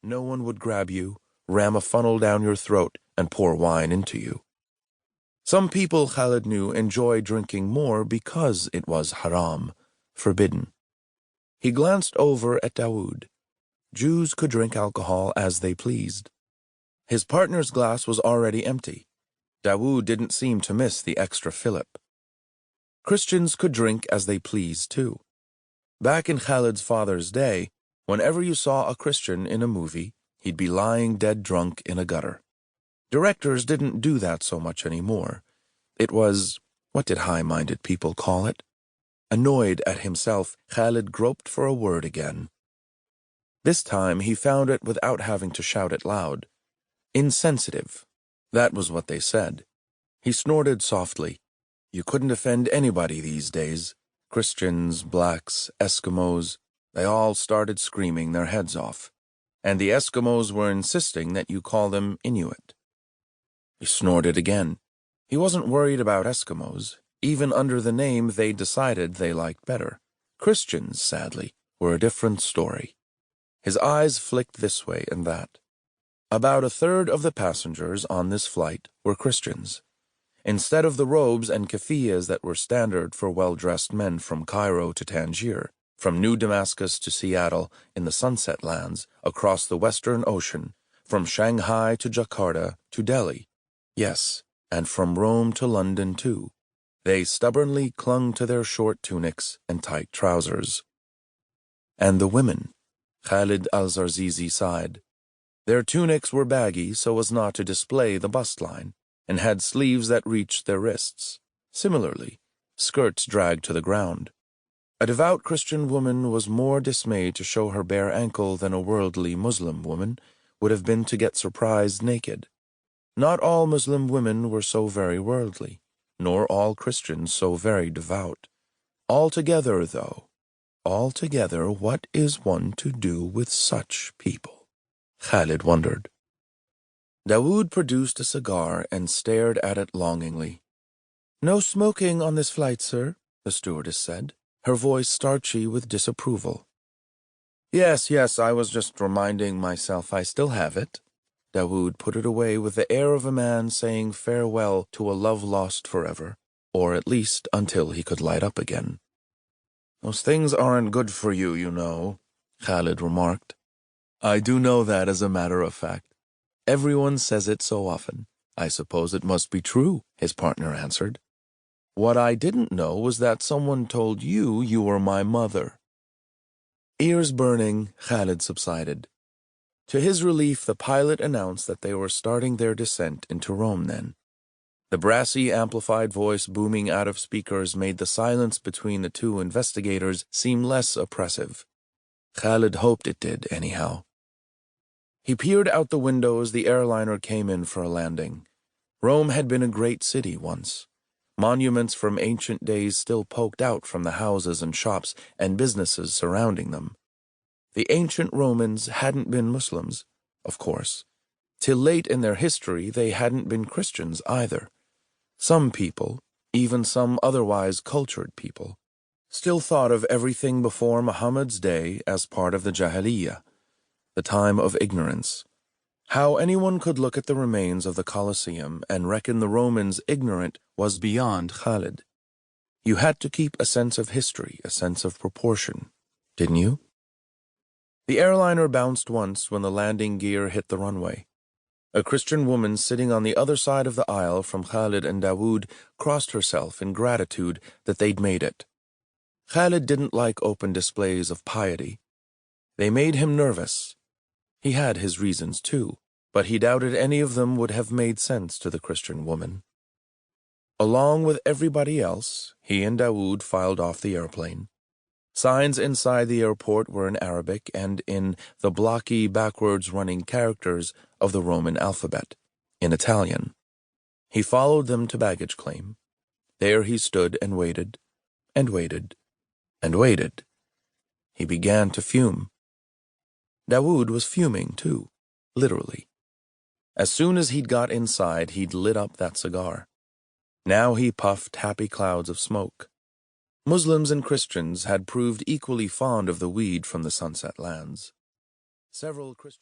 no one would grab you, ram a funnel down your throat, and pour wine into you. Some people, Khalid knew, enjoy drinking more because it was haram, forbidden. He glanced over at Dawud. Jews could drink alcohol as they pleased. His partner's glass was already empty. Dawud didn't seem to miss the extra fillip. Christians could drink as they pleased, too. Back in Khalid's father's day, whenever you saw a Christian in a movie, he'd be lying dead drunk in a gutter. Directors didn't do that so much anymore. It was, what did high-minded people call it? Annoyed at himself, Khalid groped for a word again. This time he found it without having to shout it loud. Insensitive. That was what they said. He snorted softly. You couldn't offend anybody these days. Christians, blacks, Eskimos, they all started screaming their heads off. And the Eskimos were insisting that you call them Inuit. He snorted again. He wasn't worried about Eskimos. Even under the name they decided they liked better. Christians, sadly, were a different story. His eyes flicked this way and that. About a third of the passengers on this flight were Christians. Instead of the robes and keffiyehs that were standard for well-dressed men from Cairo to Tangier, from New Damascus to Seattle in the Sunset Lands, across the Western Ocean, from Shanghai to Jakarta to Delhi, yes, and from Rome to London too, they stubbornly clung to their short tunics and tight trousers. And the women, Khalid al-Zarzisi sighed. Their tunics were baggy so as not to display the bust line, and had sleeves that reached their wrists. Similarly, skirts dragged to the ground. A devout Christian woman was more dismayed to show her bare ankle than a worldly Muslim woman would have been to get surprised naked. Not all Muslim women were so very worldly, nor all Christians so very devout. Altogether, though, altogether, what is one to do with such people? Khalid wondered. Dawud produced a cigar and stared at it longingly. No smoking on this flight, sir, the stewardess said, her voice starchy with disapproval. Yes, I was just reminding myself I still have it. Dawud put it away with the air of a man saying farewell to a love lost forever, or at least until he could light up again. Those things aren't good for you, you know, Khalid remarked. I do know that as a matter of fact. Everyone says it so often. I suppose it must be true, his partner answered. What I didn't know was that someone told you you were my mother. Ears burning, Khalid subsided. To his relief, the pilot announced that they were starting their descent into Rome then. The brassy, amplified voice booming out of speakers made the silence between the two investigators seem less oppressive. Khalid hoped it did, anyhow. He peered out the window as the airliner came in for a landing. Rome had been a great city once. Monuments from ancient days still poked out from the houses and shops and businesses surrounding them. The ancient Romans hadn't been Muslims, of course. Till late in their history, they hadn't been Christians either. Some people, even some otherwise cultured people, still thought of everything before Muhammad's day as part of the Jahiliyyah, the time of ignorance. How anyone could look at the remains of the Colosseum and reckon the Romans ignorant was beyond Khalid. You had to keep a sense of history, a sense of proportion, didn't you? The airliner bounced once when the landing gear hit the runway. A Christian woman sitting on the other side of the aisle from Khalid and Dawud crossed herself in gratitude that they'd made it. Khalid didn't like open displays of piety. They made him nervous. He had his reasons, too, but he doubted any of them would have made sense to the Christian woman. Along with everybody else, he and Dawud filed off the airplane. Signs inside the airport were in Arabic and in the blocky, backwards-running characters of the Roman alphabet, in Italian. He followed them to baggage claim. There he stood and waited, and waited, and waited. He began to fume. Dawud was fuming, too, literally. As soon as he'd got inside, he'd lit up that cigar. Now he puffed happy clouds of smoke. Muslims and Christians had proved equally fond of the weed from the Sunset Lands. Several Christians